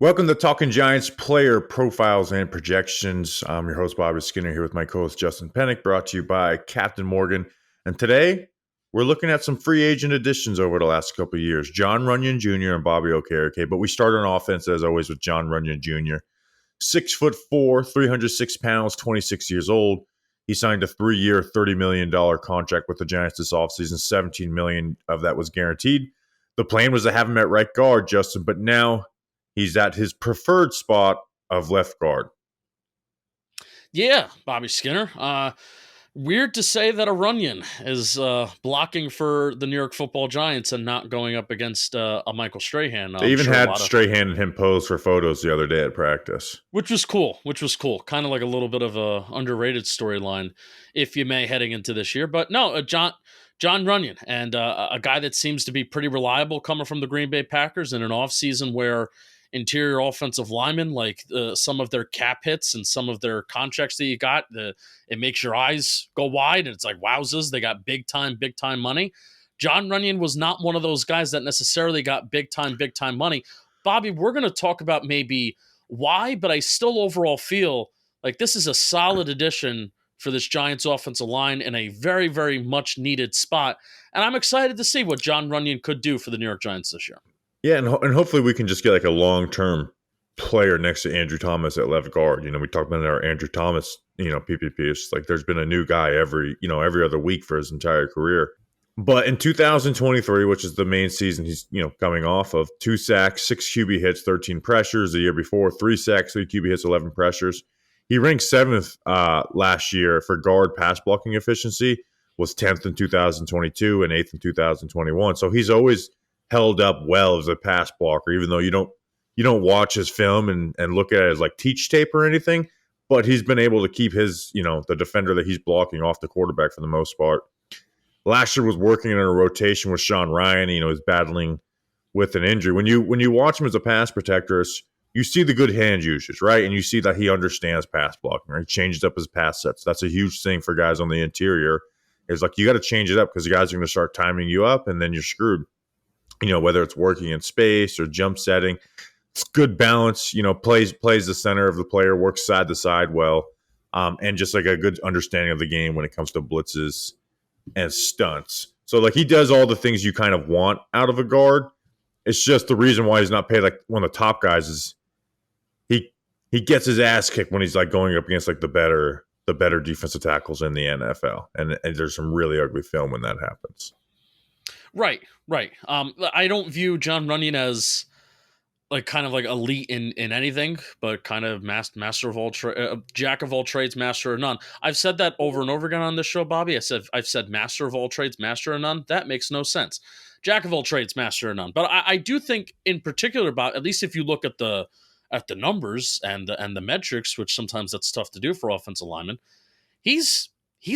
Welcome to Talking Giants player profiles and projections. I'm your host, Bobby Skinner, here with my co-host, Justin Pennick, brought to you by Captain Morgan. And today, we're looking at some free agent additions over the last couple of years. Jon Runyan Jr. and Bobby Okereke. But we start on offense, as always, with Jon Runyan Jr. 6'4", 306 pounds, 26 years old. He signed a 3-year, $30 million contract with the Giants this offseason. $17 million of that was guaranteed. The plan was to have him at right guard, Justin, but now he's at his preferred spot of left guard. Yeah, Bobby Skinner. Weird to say that a Runyan is blocking for the New York Football Giants and not going up against a Michael Strahan. They even had Strahan and him pose for photos the other day at practice. Which was cool. Kind of like a little bit of a underrated storyline, if you may, heading into this year. But no, Jon Runyan, and a guy that seems to be pretty reliable coming from the Green Bay Packers in an offseason where interior offensive linemen, like some of their cap hits and some of their contracts that you got, it makes your eyes go wide, and it's like, wowzers, they got big time money. Jon Runyan was not one of those guys that necessarily got big time money. Bobby, we're going to talk about maybe why, but I still overall feel like this is a solid addition for this Giants offensive line in a very, very much needed spot. And I'm excited to see what Jon Runyan could do for the New York Giants this year. Yeah, and hopefully we can just get like a long-term player next to Andrew Thomas at left guard. We talked about our Andrew Thomas, PPP. It's like there's been a new guy every other week for his entire career. But in 2023, which is the main season he's, coming off of, 2 sacks, 6 QB hits, 13 pressures. The year before, 3 sacks, 3 QB hits, 11 pressures. He ranked 7th last year for guard pass blocking efficiency, was 10th in 2022 and 8th in 2021. So he's always held up well as a pass blocker, even though you don't watch his film and look at it as like teach tape or anything, but he's been able to keep his, the defender that he's blocking off the quarterback for the most part. Last year was working in a rotation with Jon Runyan, he's battling with an injury. When you watch him as a pass protector, you see the good hand usage, right? And you see that he understands pass blocking, right? He changes up his pass sets. That's a huge thing for guys on the interior. It's like you got to change it up because the guys are going to start timing you up and then you're screwed. Whether it's working in space or jump setting, it's good balance, plays the center of the player, works side to side well, and just like a good understanding of the game when it comes to blitzes and stunts. So like he does all the things you kind of want out of a guard. It's just the reason why he's not paid like one of the top guys is he gets his ass kicked when he's like going up against like the better defensive tackles in the NFL. And there's some really ugly film when that happens. Right. I don't view Jon Runyan as like kind of like elite in anything, but kind of master of all jack of all trades, master of none. I've said that over and over again on this show, Bobby. I've said master of all trades, master of none. That makes no sense. Jack of all trades, master of none. But I do think in particular about, at least if you look at the numbers and the metrics, which sometimes that's tough to do for offensive linemen, he's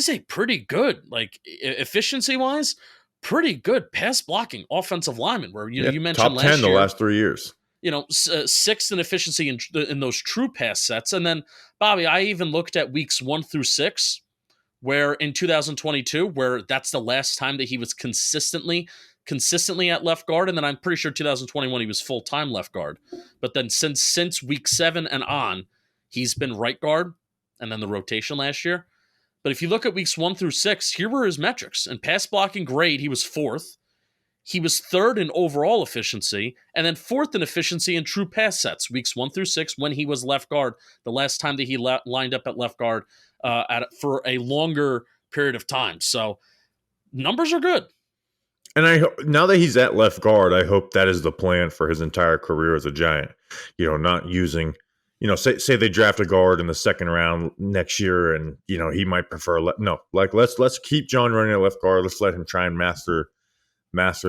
a pretty good, like efficiency wise, pretty good pass blocking offensive lineman. Where you mentioned top 10 last year, the last 3 years. 6th in efficiency in those true pass sets. And then, Bobby, I even looked at weeks 1 through 6, where in 2022, where that's the last time that he was consistently at left guard. And then I'm pretty sure 2021 he was full-time left guard. But then since week 7 and on, he's been right guard, and then the rotation last year. But if you look at weeks 1 through 6, here were his metrics. In pass blocking grade, he was 4th. He was 3rd in overall efficiency, and then 4th in efficiency in true pass sets, weeks 1 through 6, when he was left guard, the last time that he lined up at left guard for a longer period of time. So numbers are good. And now that he's at left guard, I hope that is the plan for his entire career as a Giant. Not using, say they draft a guard in the 2nd round next year, and he might prefer let's keep Jon Runyan at left guard. Let's let him try and master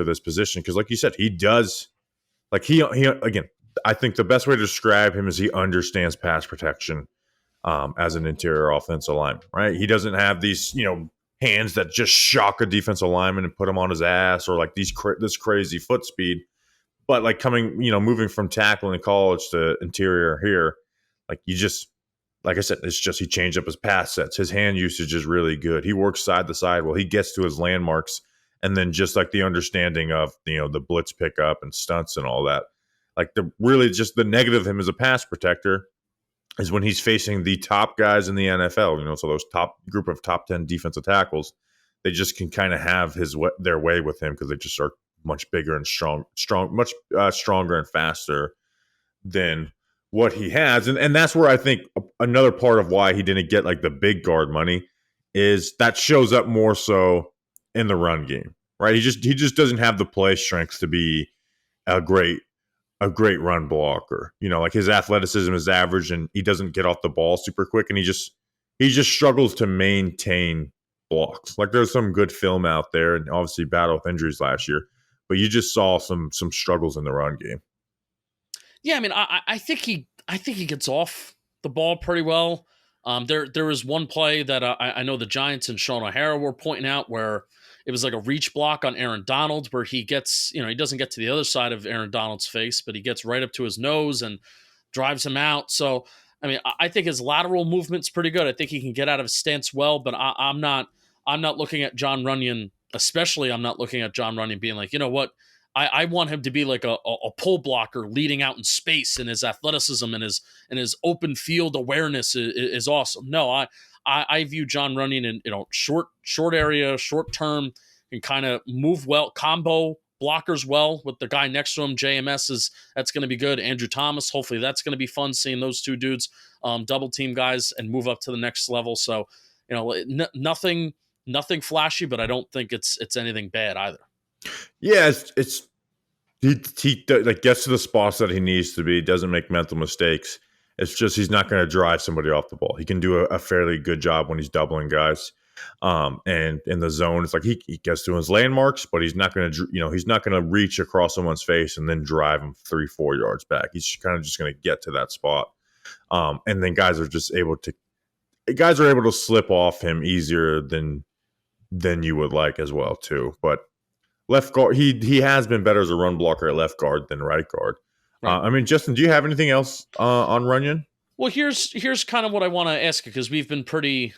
this position, because like you said, he does. Like he again, I think the best way to describe him is he understands pass protection as an interior offensive lineman, right? He doesn't have these hands that just shock a defensive lineman and put him on his ass, or like this crazy foot speed. But like moving from tackling in college to interior here, like I said, it's just he changed up his pass sets. His hand usage is really good. He works side to side well. He gets to his landmarks, and then just like the understanding of the blitz pickup and stunts and all that. Like the really just the negative of him as a pass protector is when he's facing the top guys in the NFL. So those top group of top 10 defensive tackles, they just can kind of have their way with him because they just are much bigger and much stronger and faster than what he has. And that's where I think another part of why he didn't get like the big guard money is that shows up more so in the run game, right? He just doesn't have the play strength to be a great run blocker. Like his athleticism is average and he doesn't get off the ball super quick, and he just struggles to maintain blocks. Like there's some good film out there, and obviously battled with injuries last year, but you just saw some struggles in the run game. Yeah, I mean, I think he gets off the ball pretty well. There was one play that I know the Giants and Sean O'Hara were pointing out where it was like a reach block on Aaron Donald where he gets, he doesn't get to the other side of Aaron Donald's face, but he gets right up to his nose and drives him out. So, I mean, I think his lateral movement's pretty good. I think he can get out of his stance well, but I'm not looking at Jon Runyan, especially I'm not looking at Jon Runyan being like, you know what? I want him to be like a pull blocker leading out in space, and his athleticism and his open field awareness is awesome. No, I view Jon Runyan in short area, short term, and kind of move well, combo blockers well with the guy next to him. JMS that's going to be good. Andrew Thomas, hopefully that's going to be fun seeing those two dudes double team guys and move up to the next level. So nothing flashy, but I don't think it's anything bad either. Yeah, he like gets to the spots that he needs to be. Doesn't make mental mistakes. It's just he's not going to drive somebody off the ball. He can do a fairly good job when he's doubling guys, and in the zone, it's like he gets to his landmarks, but he's not going to reach across someone's face and then drive him 3-4 yards back. He's kind of just going to get to that spot, and then guys are able to slip off him easier than you would like as well too, but. Left guard, he has been better as a run blocker at left guard than right guard. Right. I mean, Justin, do you have anything else on Runyan? Well, here's kind of what I want to ask you, because we've been pretty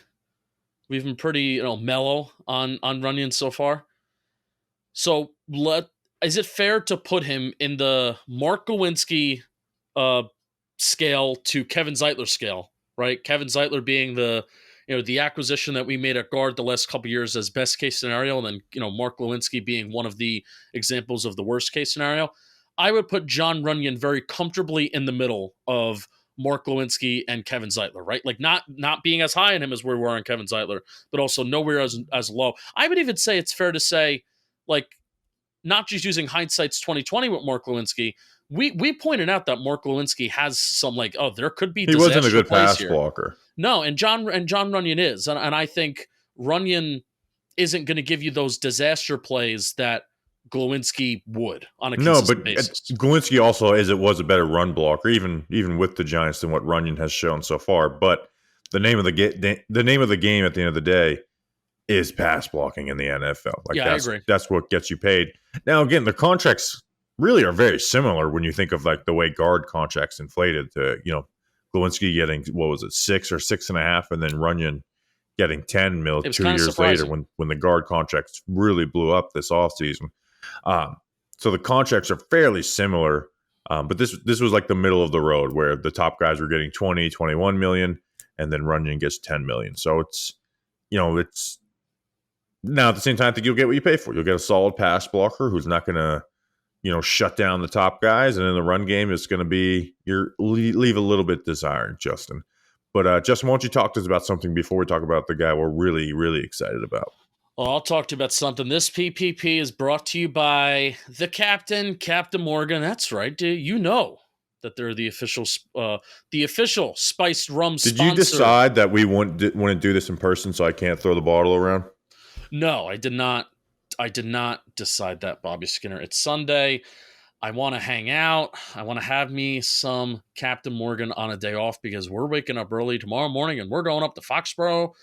mellow on Runyan so far. So is it fair to put him in the Mark Glowinski scale to Kevin Zeitler scale, right? Kevin Zeitler being the acquisition that we made at guard the last couple of years as best case scenario, and then, Mark Glowinski being one of the examples of the worst case scenario. I would put Jon Runyan very comfortably in the middle of Mark Glowinski and Kevin Zeitler, right? Like not being as high on him as we were on Kevin Zeitler, but also nowhere as low. I would even say it's fair to say, like, not just using hindsight's 2020 with Mark Glowinski, we pointed out that Mark Glowinski has some there could be. He wasn't a good pass blocker. No, and Jon Runyan is, and I think Runyan isn't going to give you those disaster plays that Glowinski would on a consistent basis. Glowinski also was a better run blocker, even with the Giants, than what Runyan has shown so far. But the name of the game at the end of the day is pass blocking in the NFL. I agree. That's what gets you paid. Now, again, the contracts really are very similar when you think of like the way guard contracts inflated to, Glowinski getting, what was it, 6 or 6.5, and then Runyan getting 10 mil 2 years later when the guard contracts really blew up this offseason. So the contracts are fairly similar, but this was like the middle of the road where the top guys were getting 20, 21 million, and then Runyan gets 10 million. So it's now at the same time, I think you'll get what you pay for. You'll get a solid pass blocker who's not going to, shut down the top guys, and in the run game, it's going to be leave a little bit desired, Justin. But Justin, why don't you talk to us about something before we talk about the guy we're really, really excited about? Well, I'll talk to you about something. This PPP is brought to you by the Captain Morgan. That's right, dude. You know that they're the official spiced rum sponsor. Did you decide that we wouldn't do this in person, so I can't throw the bottle around? No, I did not. I did not decide that, Bobby Skinner. It's Sunday. I want to hang out. I want to have me some Captain Morgan on a day off because we're waking up early tomorrow morning and we're going up to Foxborough,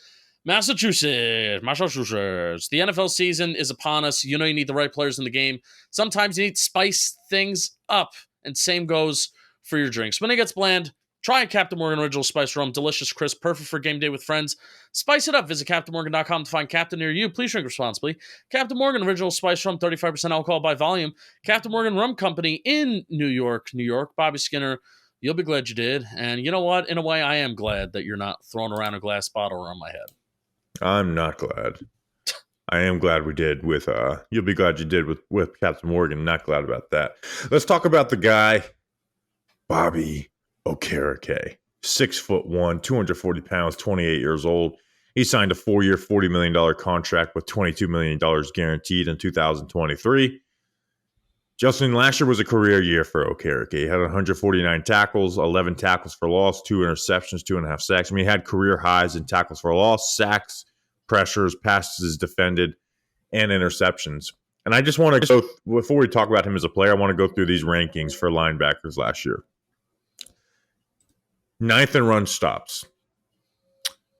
Massachusetts. The NFL season is upon us. You need the right players in the game. Sometimes you need to spice things up, and same goes for your drinks. When it gets bland, Try a Captain Morgan Original Spice Rum. Delicious, crisp, perfect for game day with friends. Spice it up. Visit CaptainMorgan.com to find Captain near you. Please drink responsibly. Captain Morgan Original Spice Rum, 35% alcohol by volume. Captain Morgan Rum Company in New York, New York. Bobby Skinner, you'll be glad you did. And you know what? In a way, I am glad that you're not throwing around a glass bottle around my head. I'm not glad. I am glad we did with you'll be glad you did with Captain Morgan. Not glad about that. Let's talk about the guy, Bobby Okereke. 6'1", 240 pounds, 28 years old. He signed a 4-year, $40 million contract with $22 million guaranteed in 2023. Justin, last year was a career year for Okereke. He had 149 tackles, 11 tackles for loss, 2 interceptions, 2.5 sacks. I mean, he had career highs in tackles for loss, sacks, pressures, passes defended, and interceptions. And I just want to go, before we talk about him as a player, I want to go through these rankings for linebackers last year. 9th in run stops,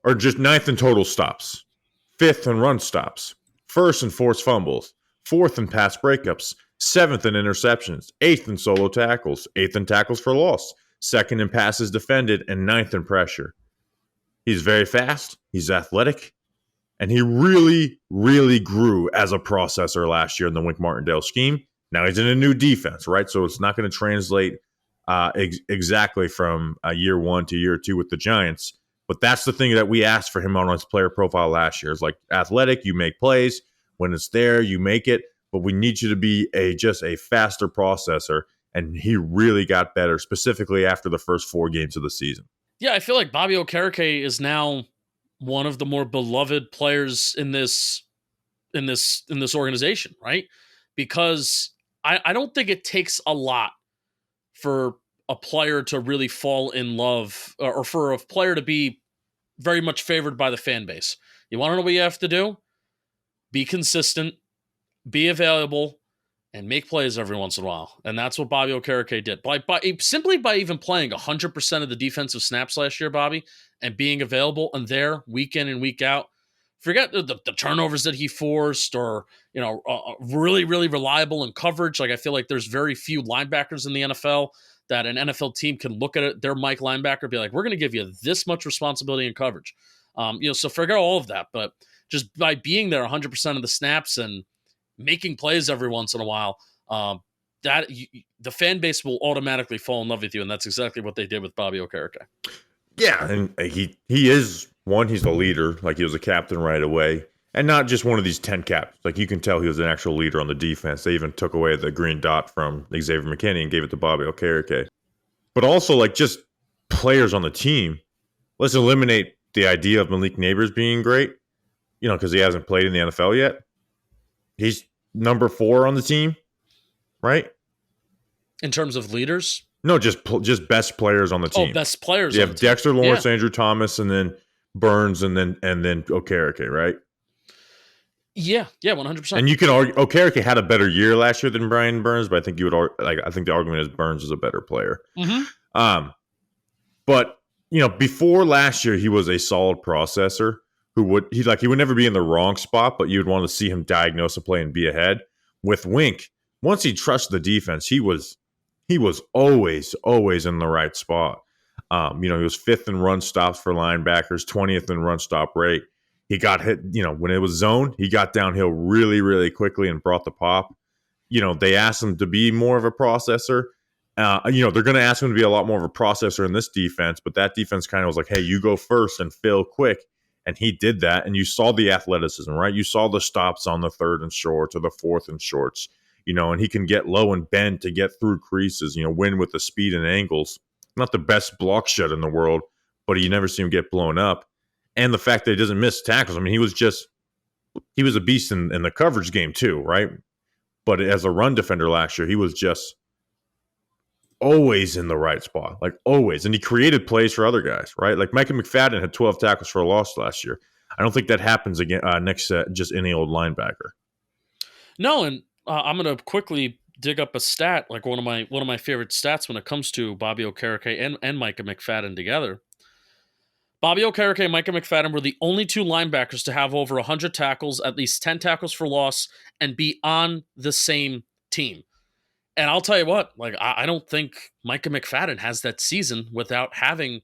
or just 9th in total stops, 5th in run stops, 1st in forced fumbles, 4th in pass breakups, 7th in interceptions, 8th in solo tackles, 8th in tackles for loss, 2nd in passes defended, and 9th in pressure. He's very fast, he's athletic, and he really, really grew as a processor last year in the Wink Martindale scheme. Now he's in a new defense, right? So it's not going to translate exactly from year 1 to year 2 with the Giants. But that's the thing that we asked for him on his player profile last year. It's like athletic, you make plays. When it's there, you make it. But we need you to be just a faster processor. And he really got better, specifically after the first 4 games of the season. Yeah, I feel like Bobby Okereke is now one of the more beloved players in this organization, right? Because I don't think it takes a lot for a player to really fall in love, or for a player to be very much favored by the fan base. You want to know what you have to do? Be consistent, be available, and make plays every once in a while. And that's what Bobby Okereke did. Simply by even playing 100% of the defensive snaps last year, Bobby, and being available and there week in and week out. Forget the turnovers that he forced, or really, really reliable in coverage. Like, I feel like there's very few linebackers in the NFL that an NFL team can look at it, their Mike linebacker, and be like, we're going to give you this much responsibility in coverage. So forget all of that. But just by being there 100% of the snaps and making plays every once in a while, the fan base will automatically fall in love with you, and that's exactly what they did with Bobby Okereke. Yeah, and he is one. He's the leader. Like, he was a captain right away, and not just one of these 10 captains. Like, you can tell he was an actual leader on the defense. They even took away the green dot from Xavier McKinney and gave it to Bobby Okereke. But also, like, just players on the team. Let's eliminate the idea of Malik Neighbors being great, because he hasn't played in the NFL yet. He's number 4 on the team, right? In terms of leaders? No, just best players on the team. Oh, best players. You have Dexter Lawrence, yeah. Andrew Thomas, and then Burns, and then Okereke, right? Yeah, 100%. And you can argue Okereke had a better year last year than Brian Burns, but I think I think the argument is Burns is a better player. Mm-hmm. But before last year, he was a solid processor who would never be in the wrong spot, but you'd want to see him diagnose a play and be ahead. With Wink, once he trusted the defense, he was always in the right spot. He was 5th in run stops for linebackers, 20th in run stop rate. He got hit, when it was zone, he got downhill really, really quickly and brought the pop. They asked him to be more of a processor. They're going to ask him to be a lot more of a processor in this defense, but that defense kind of was like, hey, you go first and fill quick. And he did that. And you saw the athleticism, right? You saw the stops on the 3rd and shorts or the 4th and shorts. And he can get low and bend to get through creases, win with the speed and angles. Not the best block shot in the world, but you never see him get blown up. And the fact that he doesn't miss tackles. I mean, he was a beast in the coverage game too, right? But as a run defender last year, he was just always in the right spot, like always. And he created plays for other guys, right? Like Micah McFadden had 12 tackles for a loss last year. I don't think that happens again next to just any old linebacker. No, and I'm going to quickly dig up a stat, like one of my favorite stats when it comes to Bobby Okereke and Micah McFadden together. Bobby Okereke and Micah McFadden were the only 2 linebackers to have over 100 tackles, at least 10 tackles for loss, and be on the same team. And I'll tell you what, like I don't think Micah McFadden has that season without having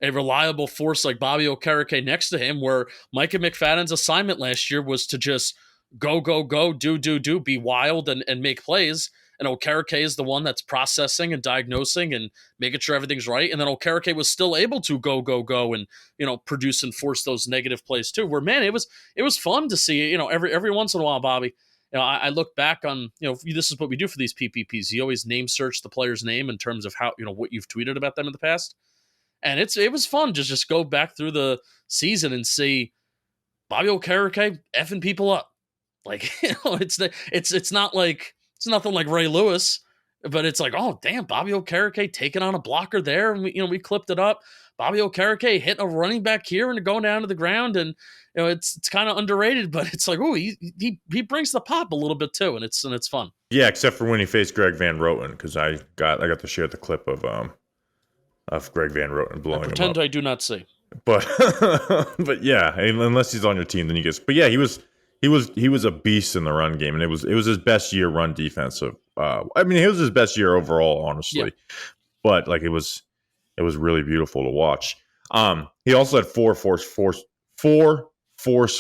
a reliable force like Bobby Okereke next to him, where Micah McFadden's assignment last year was to just go, go, go, do, be wild and make plays. And Okereke is the one that's processing and diagnosing and making sure everything's right. And then Okereke was still able to go, go, go and, produce and force those negative plays too. Where, man, it was fun to see, every once in a while, Bobby. I look back on, this is what we do for these PPPs. You always name search the player's name in terms of how, what you've tweeted about them in the past. And it was fun to just go back through the season and see Bobby Okereke effing people up. Like, it's not like it's nothing like Ray Lewis, but it's like, oh damn, Bobby Okereke taking on a blocker there, and we clipped it up. Bobby Okereke hitting a running back here and going down to the ground, and it's kind of underrated, but it's like, oh, he brings the pop a little bit too, and it's fun. Yeah, except for when he faced Greg Van Roten, because I got to share the clip of Greg Van Roten blowing him up. Pretend I do not see. But but yeah, unless he's on your team, then you get. But yeah, he was a beast in the run game, and it was his best year run defensive. I mean, it was his best year overall, honestly. Yeah. But like it was really beautiful to watch. He also had four forced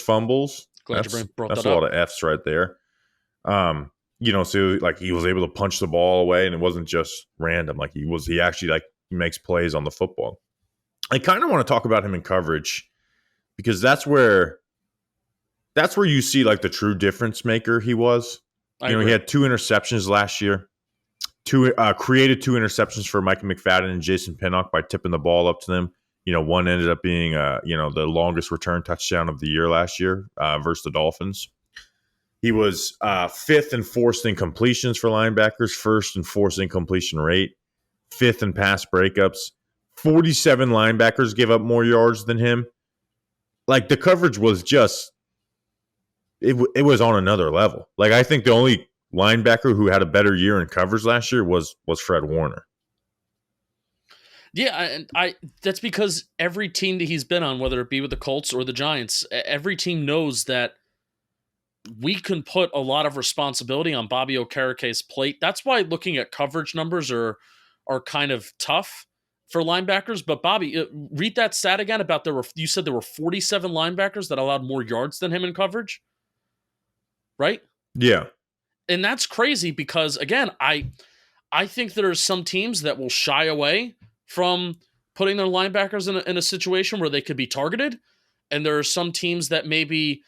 fumbles. Glad you brought that up. That's a lot of F's right there. So like he was able to punch the ball away, and it wasn't just random. Like he actually like makes plays on the football. I kind of want to talk about him in coverage because that's where you see like the true difference maker he was. He had 2 interceptions last year. Created 2 interceptions for Micah McFadden and Jason Pinnock by tipping the ball up to them. One ended up being the longest return touchdown of the year last year versus the Dolphins. He was 5th in forced incompletions for linebackers, 1st in forced incompletion rate, 5th in pass breakups. 47 linebackers gave up more yards than him. Like the coverage was just, it was on another level. Like I think the only linebacker who had a better year in coverage last year was Fred Warner. Yeah, and that's because every team that he's been on, whether it be with the Colts or the Giants, every team knows that we can put a lot of responsibility on Bobby Okereke's plate. That's why looking at coverage numbers are kind of tough for linebackers. But Bobby, read that stat again about you said there were 47 linebackers that allowed more yards than him in coverage, right? Yeah. And that's crazy because, again, I think there are some teams that will shy away from putting their linebackers in a situation where they could be targeted. And there are some teams that maybe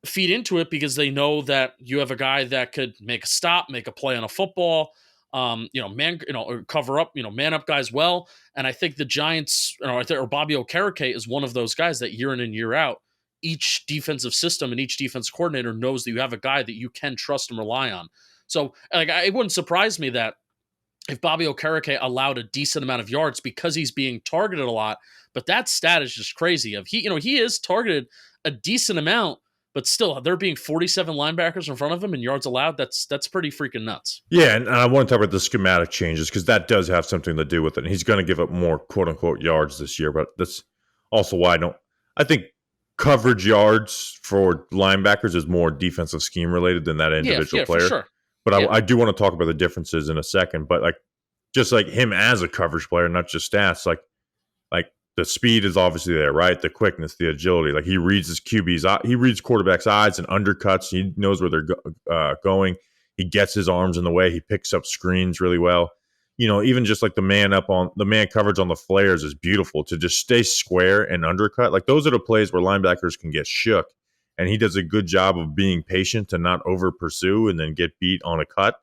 feed into it because they know that you have a guy that could make a stop, make a play on a football, or cover up, man up guys well. And I think the Giants, or Bobby Okereke is one of those guys that year in and year out, each defensive system and each defense coordinator knows that you have a guy that you can trust and rely on. So like, it wouldn't surprise me that if Bobby Okereke allowed a decent amount of yards because he's being targeted a lot, but that stat is just crazy. He is targeted a decent amount, but still, there being 47 linebackers in front of him and yards allowed, that's pretty freaking nuts. Yeah, and I want to talk about the schematic changes because that does have something to do with it. And he's going to give up more quote-unquote yards this year, but that's also why I think coverage yards for linebackers is more defensive scheme related than that individual player. For sure. But I do want to talk about the differences in a second. But like, just like him as a coverage player, not just stats, like the speed is obviously there, right? The quickness, the agility. Like he reads his QB's, he reads quarterback's eyes and undercuts. He knows where they're going. He gets his arms in the way. He picks up screens really well. Even just like the man coverage on the flares is beautiful to just stay square and undercut. Like those are the plays where linebackers can get shook. And he does a good job of being patient to not over pursue and then get beat on a cut,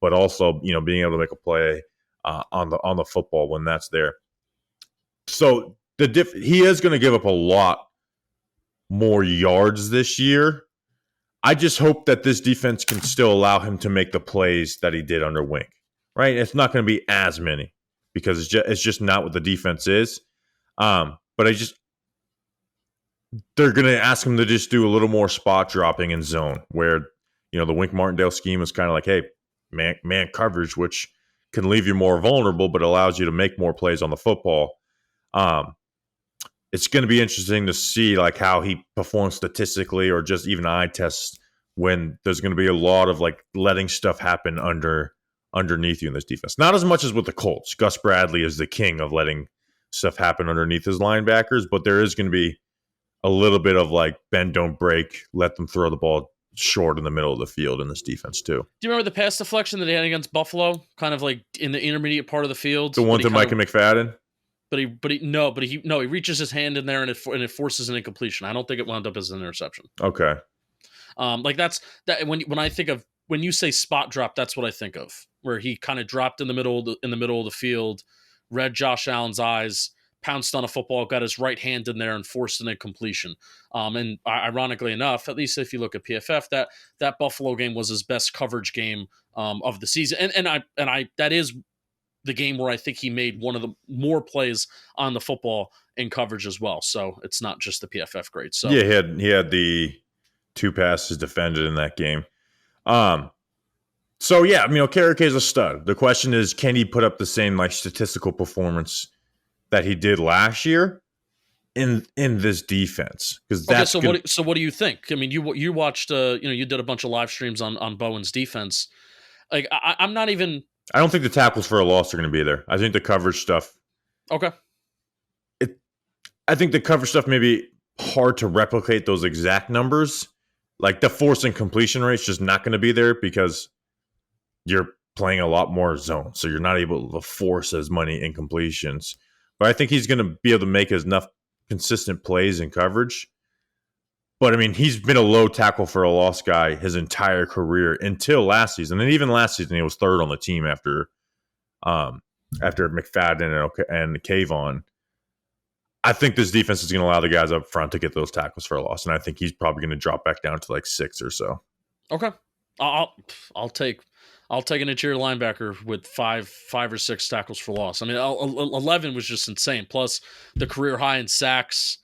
but also, being able to make a play on the football when that's there. So he is going to give up a lot more yards this year. I just hope that this defense can still allow him to make the plays that he did under Wink. Right? It's not going to be as many because it's just not what the defense is. But they're going to ask him to just do a little more spot dropping in zone where, the Wink Martindale scheme is kind of like, hey, man coverage, which can leave you more vulnerable, but allows you to make more plays on the football. It's going to be interesting to see like how he performs statistically or just even eye tests when there's going to be a lot of like letting stuff happen under underneath you in this defense. Not as much as with the Colts. Gus Bradley is the king of letting stuff happen underneath his linebackers, but there is going to be a little bit of like bend, don't break, let them throw the ball short in the middle of the field in this defense too. Do you remember the pass deflection that they had against Buffalo? Kind of like in the intermediate part of the field. The one to Micah McFadden? He reaches his hand in there and it forces an incompletion. I don't think it wound up as an interception. Okay. Like that's that when you say spot drop, that's what I think of, where he kind of dropped in the middle of the field, read Josh Allen's eyes, pounced on a football, got his right hand in there, and forced an incompletion. And ironically enough, at least if you look at PFF, that Buffalo game was his best coverage game of the season, and that is the game where I think he made one of the more plays on the football in coverage as well. So it's not just the PFF grade. So yeah, he had the 2 passes defended in that game. So yeah, I mean, Okereke is a stud. The question is, can he put up the same like statistical performance that he did last year in this defense? Because that's okay. So what do you think? I mean, you watched, you did a bunch of live streams on Bowen's defense. Like I'm not even. I don't think the tackles for a loss are going to be there. I think the coverage stuff. Okay. I think the coverage stuff may be hard to replicate those exact numbers. Like the force and completion rate's just not going to be there because you're playing a lot more zone, so you're not able to force as many incompletions. But I think he's going to be able to make enough consistent plays in coverage. But I mean, he's been a low tackle for a loss guy his entire career until last season, and even last season he was third on the team after McFadden and Kayvon. I think this defense is going to allow the guys up front to get those tackles for a loss, and I think he's probably going to drop back down to like 6 or so. Okay, I'll take an interior linebacker with five or six tackles for loss. I mean, 11 was just insane. Plus the career high in sacks,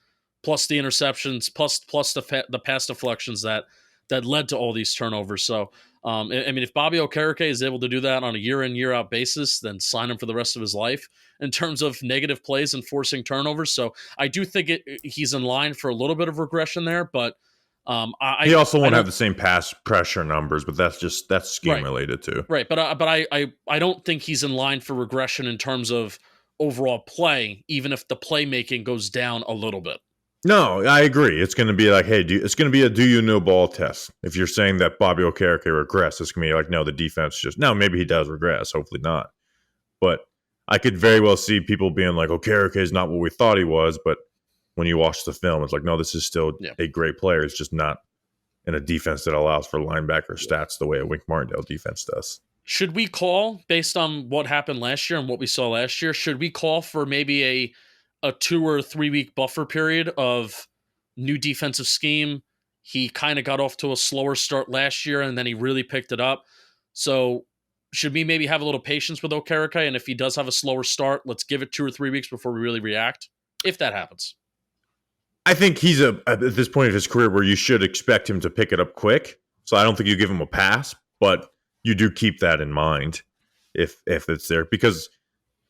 plus the interceptions, plus the pass deflections that led to all these turnovers. So, I mean, if Bobby Okereke is able to do that on a year in, year out basis, then sign him for the rest of his life in terms of negative plays and forcing turnovers. So I do think he's in line for a little bit of regression there, but he also won't have the same pass pressure numbers, but that's scheme related too. Right, but I don't think he's in line for regression in terms of overall play, even if the playmaking goes down a little bit. No, I agree. It's going to be like, hey, it's going to be a do you know ball test. If you're saying that Bobby Okereke regressed, it's going to be like, no, the defense maybe he does regress. Hopefully not. But I could very well see people being like, Okereke is not what we thought he was. But when you watch the film, it's like, no, this is still a great player. It's just not in a defense that allows for linebacker stats the way a Wink Martindale defense does. Should we call, based on what happened last year and what we saw last year, should we call for maybe a 2 or 3 week buffer period of new defensive scheme? He kind of got off to a slower start last year, and then he really picked it up. So should we maybe have a little patience with Okereke? And if he does have a slower start, let's give it 2 or 3 weeks before we really react, if that happens. I think he's at this point of his career where you should expect him to pick it up quick. So I don't think you give him a pass, but you do keep that in mind if it's there, because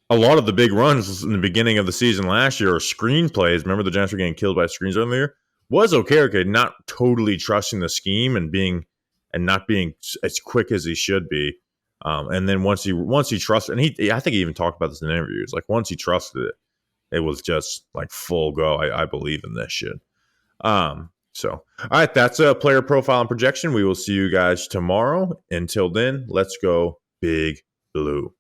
a lot of the big runs in the beginning of the season last year are screen plays. Remember the Giants were getting killed by screens earlier? Was Okereke not totally trusting the scheme and not being as quick as he should be? And then once he trusted, and I think he even talked about this in interviews. Like once he trusted it, it was just like full go. I believe in this shit. So, all right, that's a player profile and projection. We will see you guys tomorrow. Until then, let's go Big Blue.